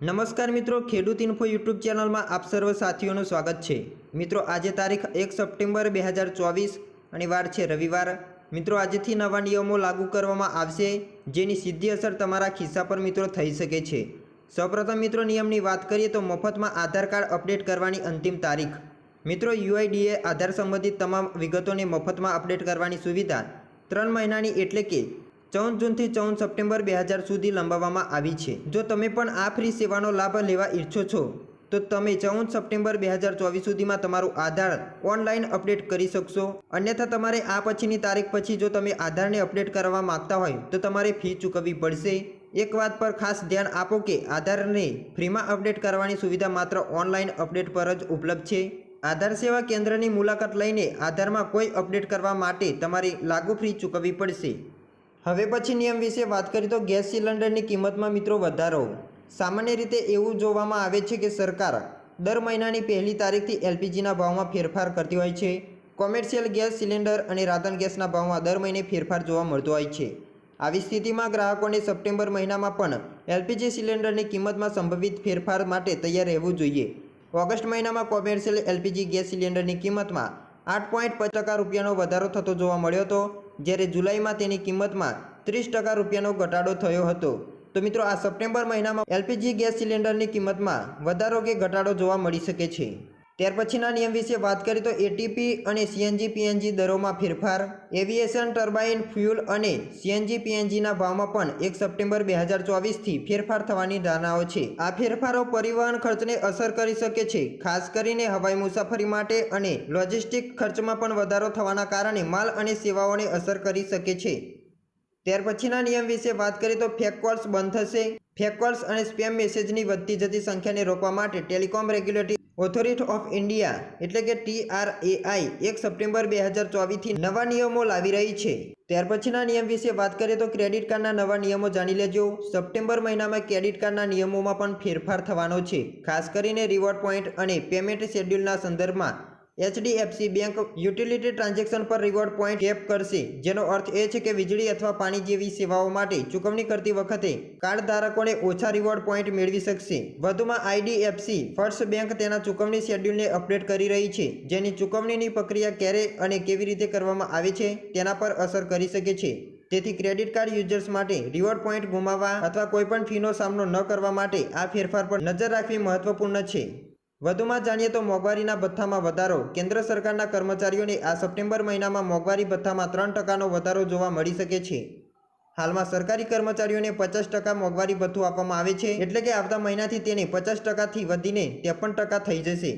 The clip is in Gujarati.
નમસ્કાર મિત્રો, ખેડૂત ઇન્ફો યુટ્યુબ ચેનલમાં આપ સર્વ સાથીઓનું સ્વાગત છે। મિત્રો આજે તારીખ 1 સપ્ટેમ્બર 2024 અને વાર છે રવિવાર। મિત્રો આજથી નવા નિયમો લાગુ કરવામાં આવશે, જેની સીધી અસર તમારા ખિસ્સા પર મિત્રો થઈ શકે છે। સૌપ્રથમ મિત્રો નિયમની વાત કરીએ તો મફતમાં આધાર કાર્ડ અપડેટ કરવાની અંતિમ તારીખ। મિત્રો યુઆઈડીએ આધાર સંબંધિત તમામ વિગતોને મફતમાં અપડેટ કરવાની સુવિધા 3 મહિનાની એટલે કે 14 જૂનથી 14 સપ્ટેમ્બર 2000 સુધી લંબાવવામાં આવી છે। જો તમે પણ આ ફ્રી સેવાનો લાભ લેવા ઈચ્છો છો તો તમે 14 સપ્ટેમ્બર 2024 સુધીમાં તમારું આધાર ઓનલાઈન અપડેટ કરી શકશો। અન્યથા તમારે આ પછીની તારીખ પછી જો તમે આધારને અપડેટ કરવા માંગતા હોય તો તમારે ફી ચૂકવવી પડશે। એક વાત પર ખાસ ધ્યાન આપો કે આધારને ફ્રીમાં અપડેટ કરવાની સુવિધા માત્ર ઓનલાઈન અપડેટ પર જ ઉપલબ્ધ છે। આધાર સેવા કેન્દ્રની મુલાકાત લઈને આધારમાં કોઈ અપડેટ કરવા માટે તમારે લાગુ ફી ચૂકવવી પડશે। હવે પછી નિયમ વિશે વાત કરીએ તો ગેસ સિલિન્ડરની કિંમતમાં મિત્રો વધારો। સામાન્ય રીતે એવું જોવામાં આવે છે કે સરકાર દર મહિનાની પહેલી તારીખથી એલપીજીના ભાવમાં ફેરફાર કરતી હોય છે। કોમર્શિયલ ગેસ સિલિન્ડર અને રાંધણ ગેસના ભાવમાં દર મહિને ફેરફાર જોવા મળતો હોય છે। આવી સ્થિતિમાં ગ્રાહકોને સપ્ટેમ્બર મહિનામાં પણ એલપીજી સિલિન્ડરની કિંમતમાં સંભવિત ફેરફાર માટે તૈયાર રહેવું જોઈએ। ઓગસ્ટ મહિનામાં કોમર્શિયલ એલપીજી ગેસ સિલિન્ડરની કિંમતમાં 8.5% રૂપિયાનો વધારો થતો જોવા મળ્યો હતો, જ્યારે જુલાઈમાં તેની કિંમતમાં 30% રૂપિયાનો ઘટાડો થયો હતો। તો મિત્રો આ સપ્ટેમ્બર મહિનામાં એલપીજી ગેસ સિલિન્ડરની કિંમતમાં વધારો કે ઘટાડો જોવા મળી શકે છે। ત્યાર પછીના નિયમ વિશે વાત કરીએ તો એટીપી અને સીએનજી પીએનજી દરોમાં ફેરફાર। એવિએશન ટર્બાઇન ફ્યુલ અને સીએનજી પીએનજીના ભાવમાં પણ 1 સપ્ટેમ્બર 2024થી ફેરફાર થવાની ધારણાઓ છે। આ ફેરફારો પરિવહન ખર્ચને અસર કરી શકે છે, ખાસ કરીને હવાઈ મુસાફરી માટે, અને લોજિસ્ટિક ખર્ચમાં પણ વધારો થવાના કારણે માલ અને સેવાઓને અસર કરી શકે છે। ત્યાર પછીના નિયમ વિશે વાત કરીએ તો ફેક કોલ્સ બંધ થશે। ફેક કોલ્સ અને સ્પેમ મેસેજની વધતી જતી સંખ્યાને રોકવા માટે telecom regulatory authority of India એટલે કે TRAI 1 સપ્ટેમ્બર 2024થી નવા નિયમો લાવી રહી છે। ત્યાર પછીના નિયમ વિશે વાત કરીએ તો ક્રેડિટ કાર્ડના નવા નિયમો જાણી લેજો। સપ્ટેમ્બર મહિનામાં ક્રેડિટ કાર્ડના નિયમોમાં પણ ફેરફાર થવાનો છે, ખાસ કરીને રિવોર્ડ પોઈન્ટ અને પેમેન્ટ શેડ્યુલના સંદર્ભમાં। HDFC બેંક યુટિલિટી ટ્રાન્ઝેક્શન પર રિવોર્ડ પોઈન્ટ કેપ કરશે, જેનો અર્થ એ છે કે વીજળી અથવા પાણી જેવી સેવાઓ માટે ચૂકવણી કરતી વખતે કાર્ડ ધારકોને ઓછા રિવોર્ડ પોઈન્ટ મેળવી શકશે। વધુમાં IDFC ફર્સ્ટ બેંક તેના ચૂકવણી શેડ્યુલને અપડેટ કરી રહી છે, જેની ચૂકવણીની પ્રક્રિયા ક્યારે અને કેવી રીતે કરવામાં આવે છે તેના પર અસર કરી શકે છે। તેથી ક્રેડિટ કાર્ડ યુઝર્સ માટે રિવોર્ડ પોઈન્ટ ગુમાવવા અથવા કોઈપણ ફીનો સામનો ન કરવા માટે આ ફેરફાર પર નજર રાખવી મહત્વપૂર્ણ છે। વધુમાં જાણીએ તો મોંઘવારીના ભથ્થામાં વધારો। કેન્દ્ર સરકારના કર્મચારીઓને આ સપ્ટેમ્બર મહિનામાં મોંઘવારી ભથ્થામાં 3%નો વધારો જોવા મળી શકે છે। હાલમાં સરકારી કર્મચારીઓને 50% મોંઘવારી ભથ્થું આપવામાં આવે છે, એટલે કે આવતા મહિનાથી તેને 50%થી વધીને 53% થઈ જશે।